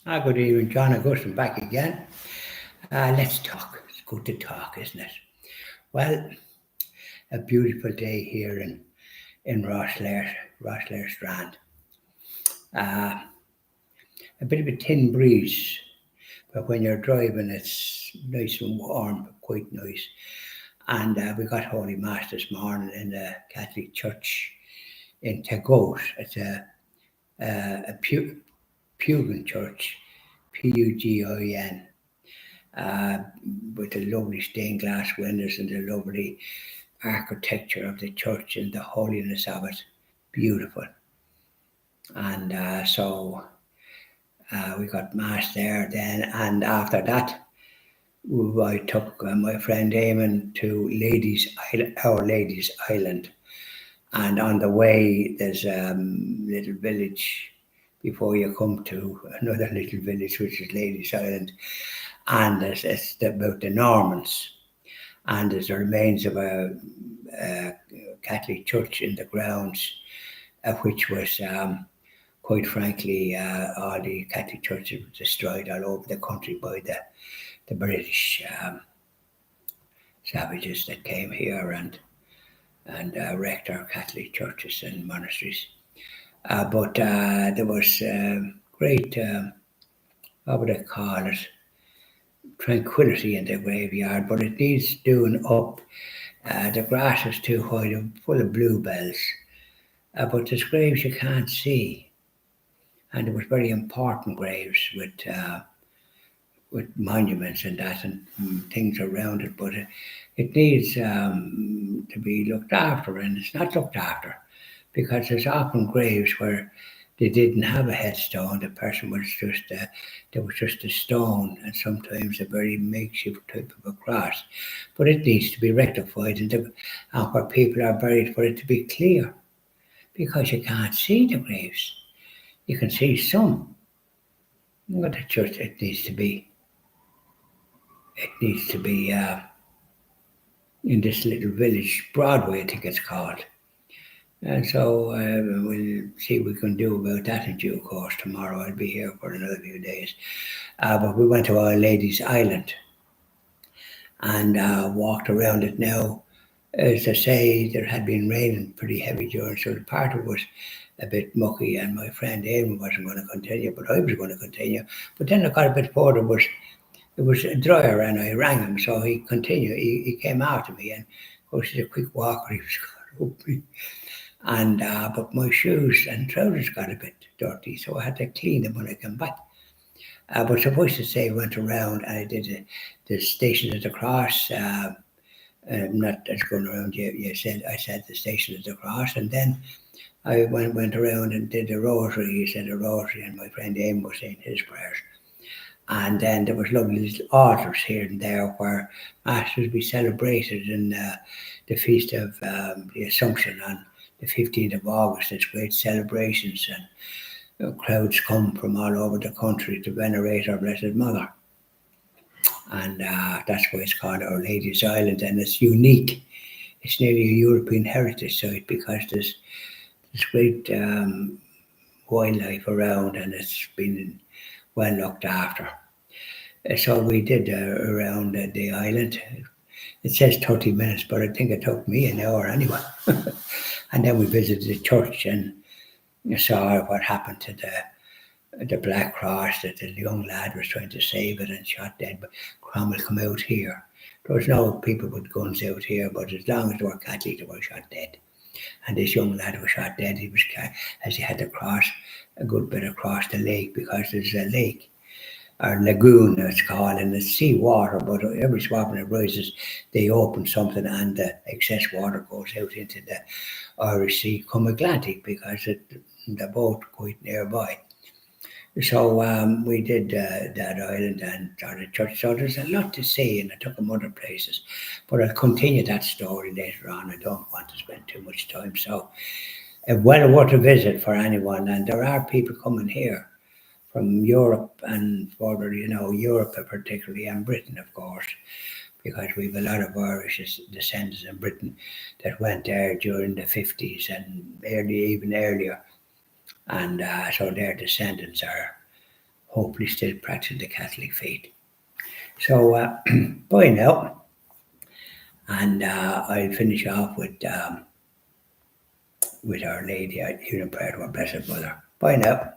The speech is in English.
Good evening, John Augustine back again. Let's talk. It's good to talk, isn't it? Well, a beautiful day here in Rosslare Strand. Uh, a bit of a thin breeze, but when you're driving, it's nice and warm, quite nice. And we got Holy Mass this morning in the Catholic Church in Tegoat. It's a Pugin church, Pugin. uh, with the lovely stained glass windows and the lovely architecture of the church and the holiness of it. Beautiful. And we got mass there then, and after that, I took my friend Eamon to Our Ladies Island, and on the way there's a little village before you come to another little village which is Ladies Island, and it's about the Normans, and there's the remains of a Catholic church in the grounds, which was, quite frankly, all the Catholic churches were destroyed all over the country by the British savages that came here and wrecked our Catholic churches and monasteries. But there was great, what would I call it, tranquility in the graveyard, but it needs doing up. The grass is too high, full of bluebells, but there's graves you can't see, and there was very important graves with monuments and that and things around it. But it needs to be looked after, and it's not looked after because there's often graves where they didn't have a headstone. The person was just there was just a stone, and sometimes a very makeshift type of a cross. But it needs to be rectified, and where people are buried, for it to be clear, because you can't see the graves. You can see some, but it just it needs to be in this little village, Broadway, I think it's called. And so we'll see what we can do about that in due course tomorrow. I'll be here for another few days. But we went to Our Ladies Island and walked around it now. As I say, there had been raining pretty heavy during, so the part of it was a bit mucky, and my friend Eamon wasn't going to continue, but I was going to continue. But then I got a bit further, it was drier, and I rang him, so he continued. He came after me, and of course he's a quick walker. He was going up me. And but my shoes and trousers got a bit dirty, so I had to clean them when I came back. But suffice to say, I went around and I did the Station of the Cross. Not as going around. I said the Station of the Cross, and then I went around and did the Rosary. He said the Rosary, and my friend Aim was saying his prayers. And then there was lovely little altars here and there where Mass would be celebrated in the feast of the Assumption on the 15th of August. It's great celebrations, and crowds come from all over the country to venerate our Blessed Mother. And that's why it's called Our Lady's Island, and it's unique. It's nearly a European heritage site because there's great wildlife around, and it's been well looked after. So we did around the island. It says 30 minutes, but I think it took me an hour anyway. And then we visited the church and saw what happened to the Black Cross, that the young lad was trying to save it and shot dead, but Cromwell come out here. There was no people with guns out here, but as long as they were Catholic, they were shot dead. And this young lad was shot dead. He was as he had to cross a good bit across the lake, because there's a lake or lagoon it's called, and it's sea water, but every so often it rises, they open something and the excess water goes out into the Irish Sea come Atlantic, because the boat quite nearby. So we did that island and the church. So there's a lot to see, and I took them other places. But I'll continue that story later on. I don't want to spend too much time. So well worth a visit for anyone. And there are people coming here from Europe and further, Europe particularly, and Britain, of course, because we have a lot of Irish descendants in Britain that went there during the 50s and even earlier. And so their descendants are hopefully still practicing the Catholic faith. So bye now, and I'll finish off with Our Lady, even prayer to our Blessed Mother. Bye now.